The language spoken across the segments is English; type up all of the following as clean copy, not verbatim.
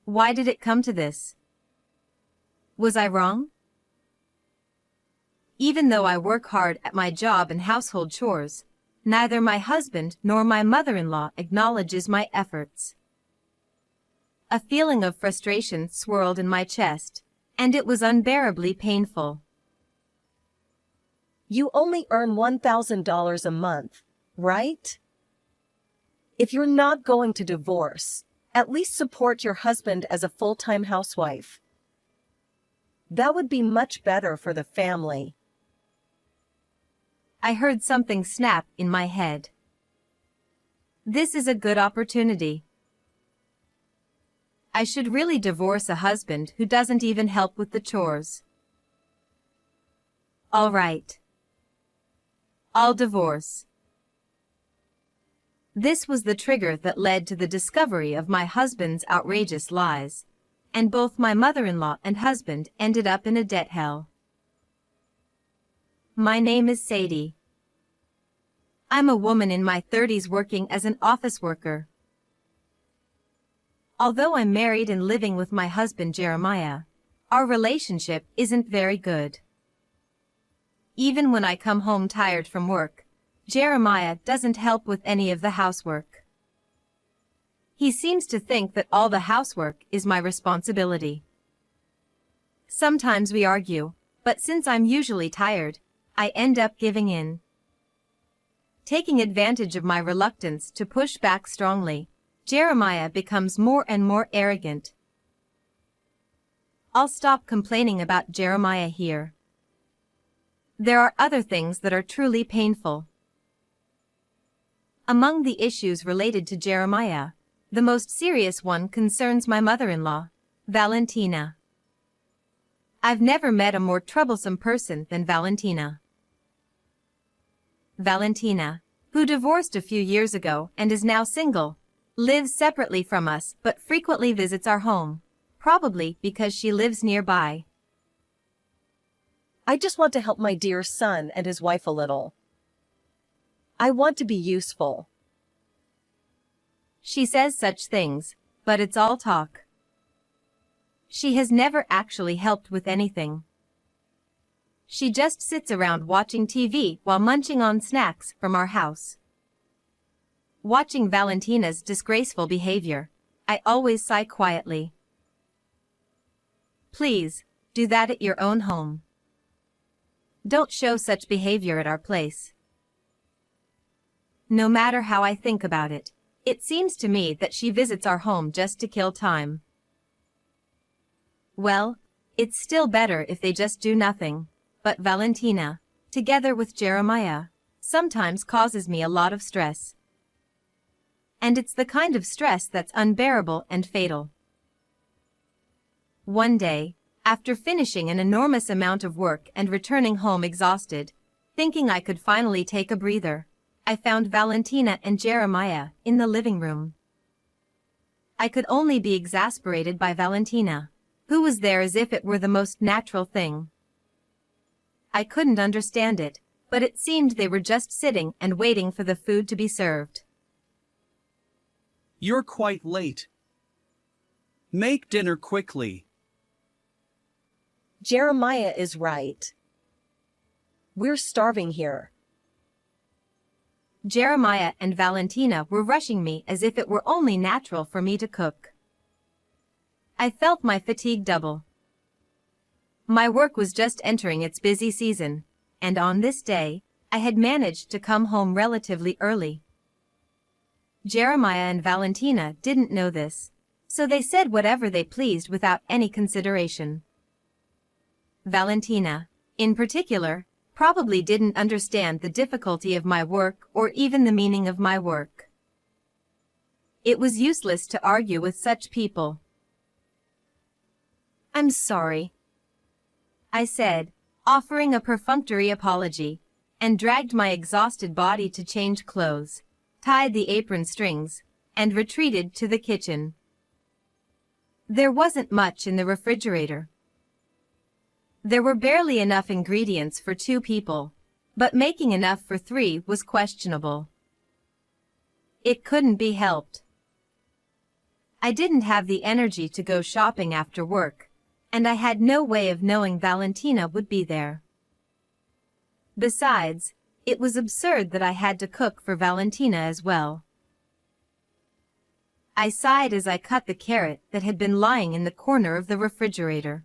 Why did it come to this? Was I wrong? Even though I work hard at my job and household chores, neither my husband nor my mother-in-law acknowledges my efforts. A feeling of frustration swirled in my chest, and it was unbearably painful. You only earn $1,000 a month, right? If you're not going to divorce, at least support your husband as a full-time housewife. That would be much better for the family. I heard something snap in my head. This is a good opportunity. I should really divorce a husband who doesn't even help with the chores. All right. I'll divorce. This was the trigger that led to the discovery of my husband's outrageous lies, and both my mother-in-law and husband ended up in a debt hell. My name is Sadie. I'm a woman in my 30s working as an office worker. Although I'm married and living with my husband Jeremiah, our relationship isn't very good. Even when I come home tired from work, Jeremiah doesn't help with any of the housework. He seems to think that all the housework is my responsibility. Sometimes we argue, but since I'm usually tired, I end up giving in. Taking advantage of my reluctance to push back strongly, Jeremiah becomes more and more arrogant. I'll stop complaining about Jeremiah here. There are other things that are truly painful. Among the issues related to Jeremiah, the most serious one concerns my mother-in-law, Valentina. I've never met a more troublesome person than Valentina. Valentina, who divorced a few years ago and is now single, lives separately from us but frequently visits our home, probably because she lives nearby. I just want to help my dear son and his wife a little. I want to be useful. She says such things, but it's all talk. She has never actually helped with anything. She just sits around watching TV while munching on snacks from our house. Watching Valentina's disgraceful behavior, I always sigh quietly. Please, do that at your own home. Don't show such behavior at our place. No matter how I think about it, it seems to me that she visits our home just to kill time. Well, it's still better if they just do nothing, but Valentina, together with Jeremiah, sometimes causes me a lot of stress. And it's the kind of stress that's unbearable and fatal. One day, after finishing an enormous amount of work and returning home exhausted, thinking I could finally take a breather, I found Valentina and Jeremiah in the living room. I could only be exasperated by Valentina, who was there as if it were the most natural thing. I couldn't understand it, but it seemed they were just sitting and waiting for the food to be served. You're quite late. Make dinner quickly. Jeremiah is right. We're starving here. Jeremiah and Valentina were rushing me as if it were only natural for me to cook. I felt my fatigue double. My work was just entering its busy season, and on this day, I had managed to come home relatively early. Jeremiah and Valentina didn't know this, so they said whatever they pleased without any consideration. Valentina, in particular, probably didn't understand the difficulty of my work or even the meaning of my work. It was useless to argue with such people. I'm sorry, I said, offering a perfunctory apology, and dragged my exhausted body to change clothes, tied the apron strings, and retreated to the kitchen. There wasn't much in the refrigerator. There were barely enough ingredients for 2 people, but making enough for 3 was questionable. It couldn't be helped. I didn't have the energy to go shopping after work, and I had no way of knowing Valentina would be there. Besides, it was absurd that I had to cook for Valentina as well. I sighed as I cut the carrot that had been lying in the corner of the refrigerator.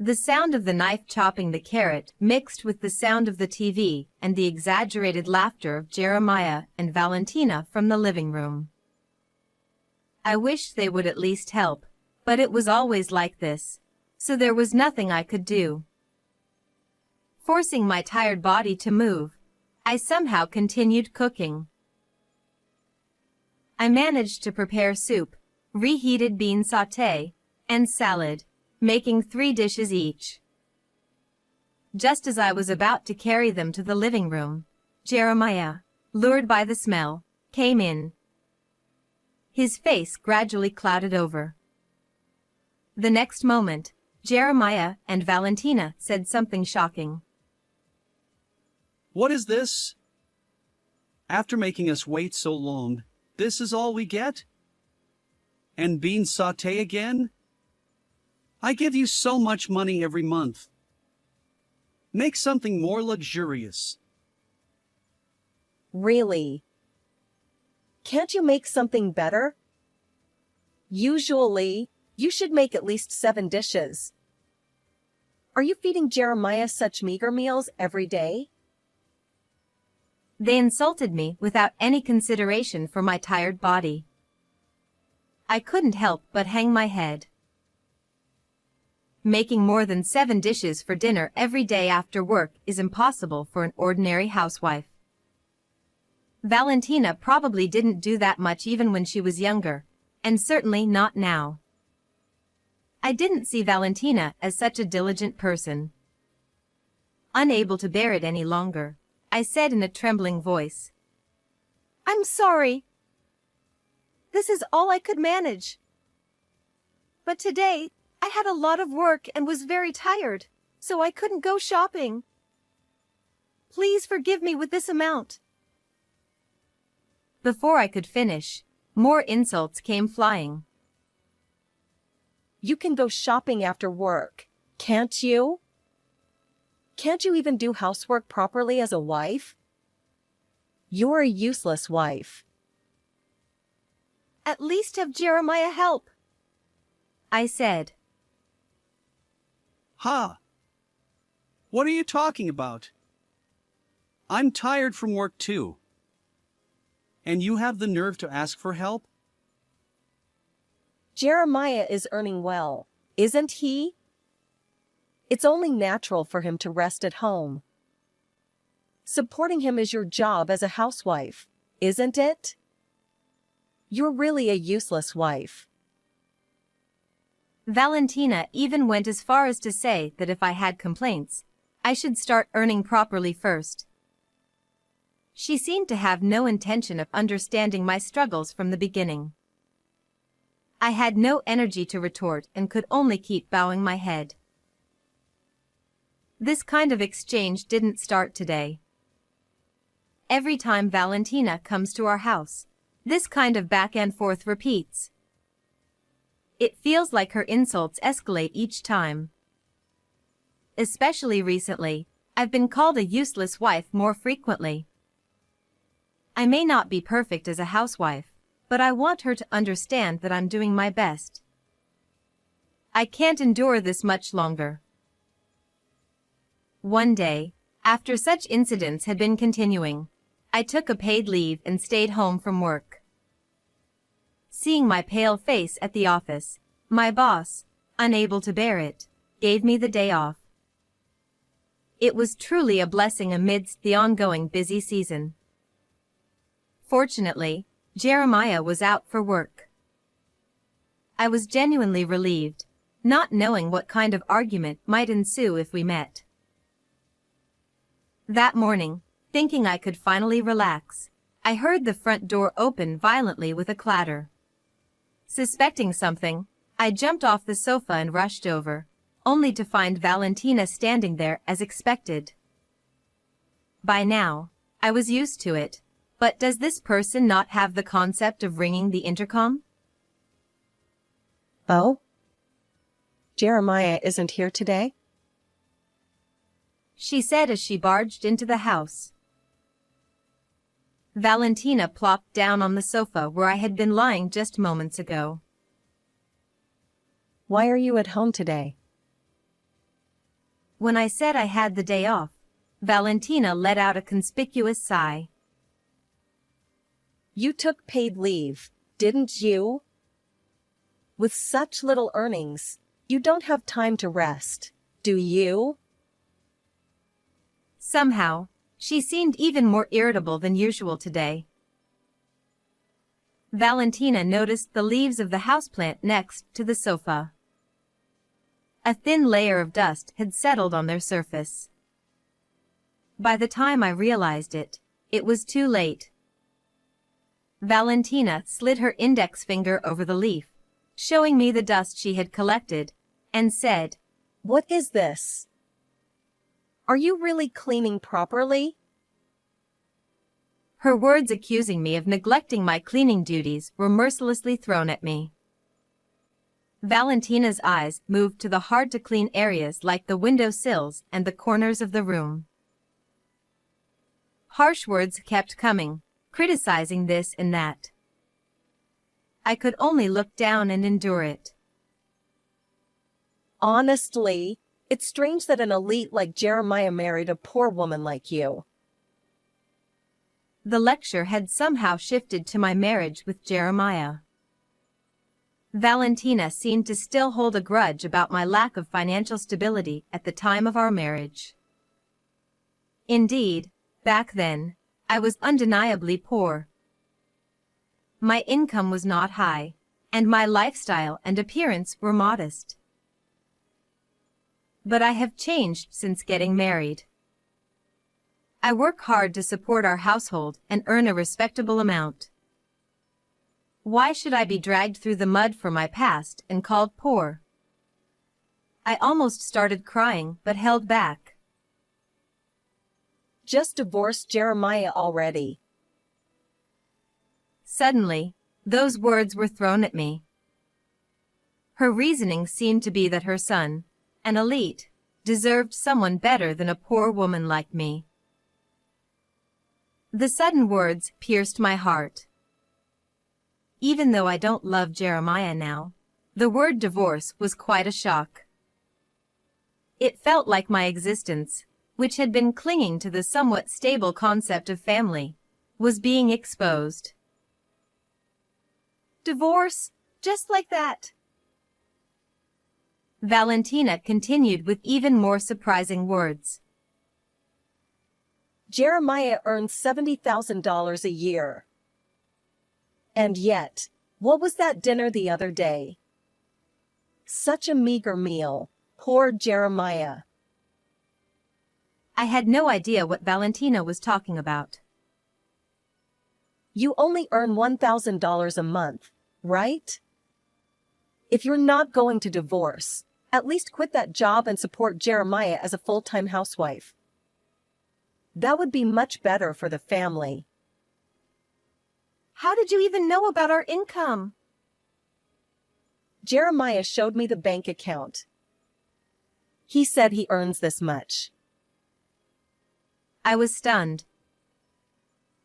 The sound of the knife chopping the carrot mixed with the sound of the TV and the exaggerated laughter of Jeremiah and Valentina from the living room. I wished they would at least help, but it was always like this, so there was nothing I could do. Forcing my tired body to move, I somehow continued cooking. I managed to prepare soup, reheated bean sauté, and salad, making 3 dishes each. Just as I was about to carry them to the living room, Jeremiah, lured by the smell, came in. His face gradually clouded over. The next moment, Jeremiah and Valentina said something shocking. What is this? After making us wait so long, this is all we get? And bean sauté again? I give you so much money every month. Make something more luxurious. Really? Can't you make something better? Usually, you should make at least 7 dishes. Are you feeding Jeremiah such meager meals every day? They insulted me without any consideration for my tired body. I couldn't help but hang my head. Making more than 7 dishes for dinner every day after work is impossible for an ordinary housewife. Valentina probably didn't do that much even when she was younger, and certainly not now. I didn't see Valentina as such a diligent person. Unable to bear it any longer, I said in a trembling voice, I'm sorry. This is all I could manage. But today, I had a lot of work and was very tired, so I couldn't go shopping. Please forgive me with this amount. Before I could finish, more insults came flying. You can go shopping after work, can't you? Can't you even do housework properly as a wife? You're a useless wife. At least have Jeremiah help, I said. Ha! What are you talking about? I'm tired from work too. And you have the nerve to ask for help? Jeremiah is earning well, isn't he? It's only natural for him to rest at home. Supporting him is your job as a housewife, isn't it? You're really a useless wife. Valentina even went as far as to say that if I had complaints, I should start earning properly first. She seemed to have no intention of understanding my struggles from the beginning. I had no energy to retort and could only keep bowing my head. This kind of exchange didn't start today. Every time Valentina comes to our house, this kind of back and forth repeats. It feels like her insults escalate each time. Especially recently, I've been called a useless wife more frequently. I may not be perfect as a housewife, but I want her to understand that I'm doing my best. I can't endure this much longer. One day, after such incidents had been continuing, I took a paid leave and stayed home from work. Seeing my pale face at the office, my boss, unable to bear it, gave me the day off. It was truly a blessing amidst the ongoing busy season. Fortunately, Jeremiah was out for work. I was genuinely relieved, not knowing what kind of argument might ensue if we met. That morning, thinking I could finally relax, I heard the front door open violently with a clatter. Suspecting something, I jumped off the sofa and rushed over, only to find Valentina standing there as expected. By now, I was used to it, but does this person not have the concept of ringing the intercom? Oh? Jeremiah isn't here today? She said as she barged into the house. Valentina plopped down on the sofa where I had been lying just moments ago. Why are you at home today? When I said I had the day off, Valentina let out a conspicuous sigh. You took paid leave, didn't you? With such little earnings, you don't have time to rest, do you? Somehow, she seemed even more irritable than usual today. Valentina noticed the leaves of the houseplant next to the sofa. A thin layer of dust had settled on their surface. By the time I realized it, it was too late. Valentina slid her index finger over the leaf, showing me the dust she had collected, and said, What is this? Are you really cleaning properly? Her words accusing me of neglecting my cleaning duties were mercilessly thrown at me. Valentina's eyes moved to the hard-to-clean areas like the window sills and the corners of the room. Harsh words kept coming, criticizing this and that. I could only look down and endure it. Honestly, it's strange that an elite like Jeremiah married a poor woman like you. The lecture had somehow shifted to my marriage with Jeremiah. Valentina seemed to still hold a grudge about my lack of financial stability at the time of our marriage. Indeed, back then, I was undeniably poor. My income was not high, and my lifestyle and appearance were modest. But I have changed since getting married. I work hard to support our household and earn a respectable amount. Why should I be dragged through the mud for my past and called poor? I almost started crying but held back. Just divorced Jeremiah already. Suddenly, those words were thrown at me. Her reasoning seemed to be that her son, an elite, deserved someone better than a poor woman like me. The sudden words pierced my heart. Even though I don't love Jeremiah now, the word divorce was quite a shock. It felt like my existence, which had been clinging to the somewhat stable concept of family, was being exposed. Divorce, just like that. Valentina continued with even more surprising words. Jeremiah earns $70,000 a year. And yet, what was that dinner the other day? Such a meager meal. Poor Jeremiah. I had no idea what Valentina was talking about. You only earn $1,000 a month, right? If you're not going to divorce, at least quit that job and support Jeremiah as a full-time housewife. That would be much better for the family. How did you even know about our income? Jeremiah showed me the bank account. He said he earns this much. I was stunned.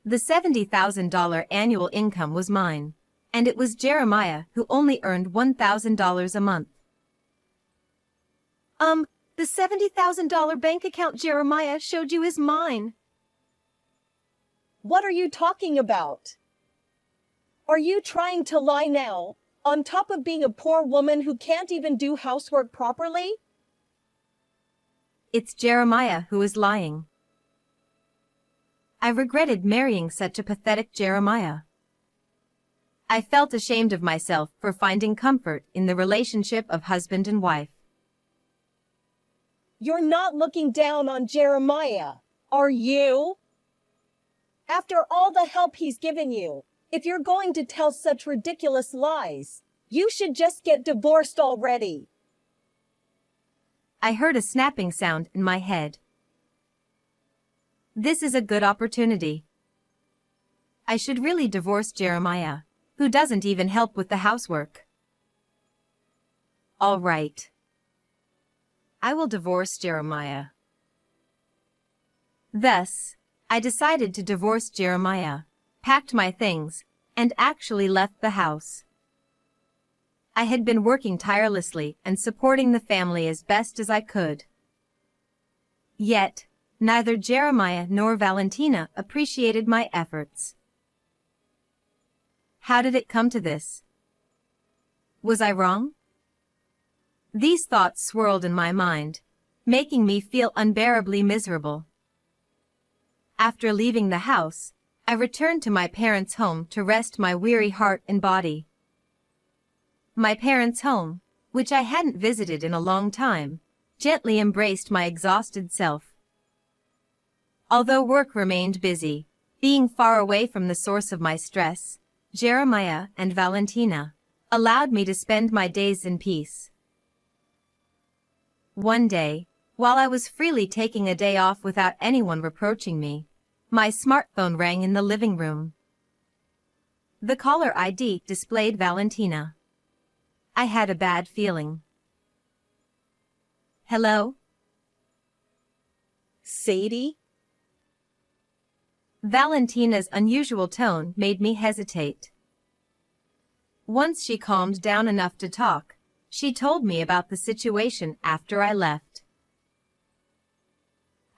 The $70,000 annual income was mine, and it was Jeremiah who only earned $1,000 a month. The $70,000 bank account Jeremiah showed you is mine. What are you talking about? Are you trying to lie now, on top of being a poor woman who can't even do housework properly? It's Jeremiah who is lying. I regretted marrying such a pathetic Jeremiah. I felt ashamed of myself for finding comfort in the relationship of husband and wife. You're not looking down on Jeremiah, are you? After all the help he's given you, if you're going to tell such ridiculous lies, you should just get divorced already. I heard a snapping sound in my head. This is a good opportunity. I should really divorce Jeremiah, who doesn't even help with the housework. All right. I will divorce Jeremiah. Thus, I decided to divorce Jeremiah, packed my things, and actually left the house. I had been working tirelessly and supporting the family as best as I could. Yet, neither Jeremiah nor Valentina appreciated my efforts. How did it come to this? Was I wrong? These thoughts swirled in my mind, making me feel unbearably miserable. After leaving the house, I returned to my parents' home to rest my weary heart and body. My parents' home, which I hadn't visited in a long time, gently embraced my exhausted self. Although work remained busy, being far away from the source of my stress, Jeremiah and Valentina allowed me to spend my days in peace. One day, while I was freely taking a day off without anyone reproaching me, my smartphone rang in the living room. The caller ID displayed Valentina. I had a bad feeling. Hello? Sadie? Valentina's unusual tone made me hesitate. Once she calmed down enough to talk, she told me about the situation after I left.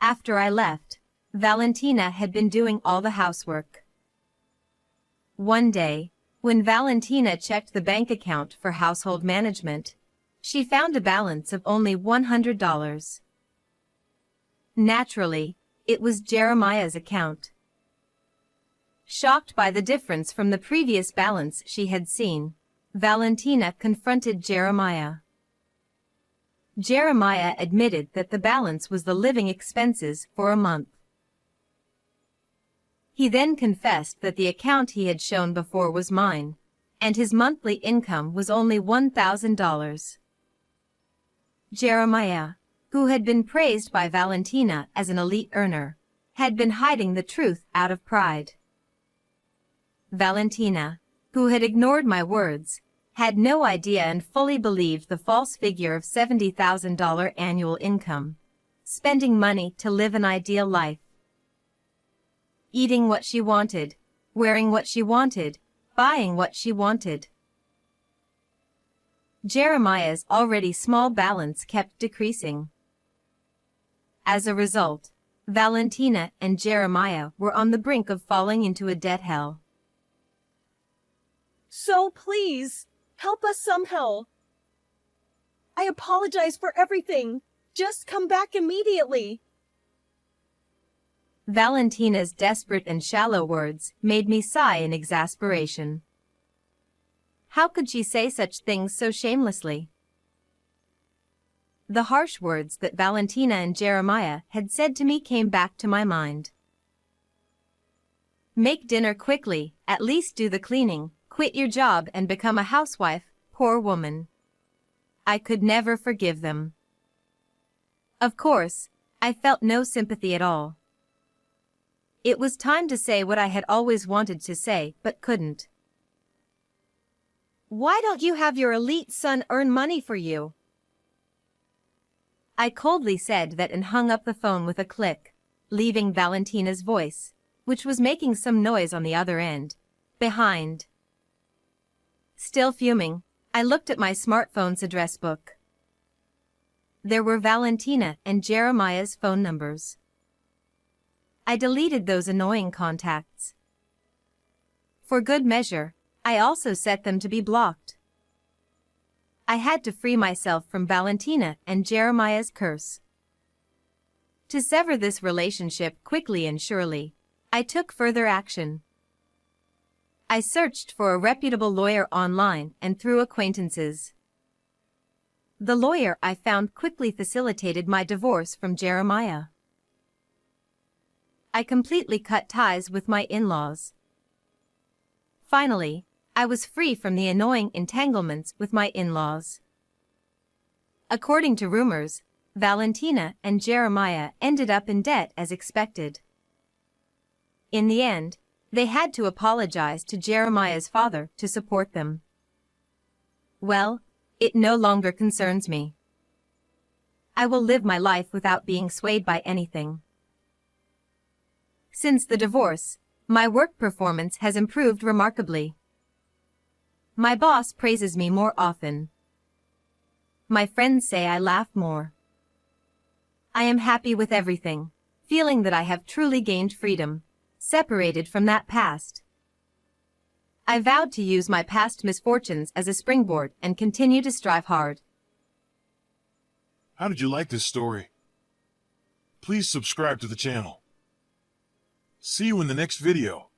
After I left, Valentina had been doing all the housework. One day, when Valentina checked the bank account for household management, she found a balance of only $100. Naturally, it was Jeremiah's account. Shocked by the difference from the previous balance she had seen, Valentina confronted Jeremiah. Jeremiah admitted that the balance was the living expenses for a month. He then confessed that the account he had shown before was mine, and his monthly income was only $1,000. Jeremiah, who had been praised by Valentina as an elite earner, had been hiding the truth out of pride. Valentina, who had ignored my words, had no idea and fully believed the false figure of $70,000 annual income, spending money to live an ideal life. Eating what she wanted, wearing what she wanted, buying what she wanted. Jeremiah's already small balance kept decreasing. As a result, Valentina and Jeremiah were on the brink of falling into a debt hell. So please, help us somehow. I apologize for everything. Just come back immediately. Valentina's desperate and shallow words made me sigh in exasperation. How could she say such things so shamelessly? The harsh words that Valentina and Jeremiah had said to me came back to my mind. Make dinner quickly, at least do the cleaning, quit your job and become a housewife, poor woman. I could never forgive them. Of course, I felt no sympathy at all. It was time to say what I had always wanted to say but couldn't. Why don't you have your elite son earn money for you? I coldly said that and hung up the phone with a click, leaving Valentina's voice, which was making some noise on the other end, behind. Still fuming, I looked at my smartphone's address book. There were Valentina and Jeremiah's phone numbers. I deleted those annoying contacts. For good measure, I also set them to be blocked. I had to free myself from Valentina and Jeremiah's curse. To sever this relationship quickly and surely, I took further action. I searched for a reputable lawyer online and through acquaintances. The lawyer I found quickly facilitated my divorce from Jeremiah. I completely cut ties with my in-laws. Finally, I was free from the annoying entanglements with my in-laws. According to rumors, Valentina and Jeremiah ended up in debt as expected. In the end, they had to apologize to Jeremiah's father to support them. Well, It no longer concerns me. I will live my life without being swayed by anything. Since the divorce, my work performance has improved remarkably. My boss praises me more often. My friends say I laugh more. I am happy with everything, feeling that I have truly gained freedom, separated from that past. I vowed to use my past misfortunes as a springboard and continue to strive hard. How did you like this story? Please subscribe to the channel. See you in the next video.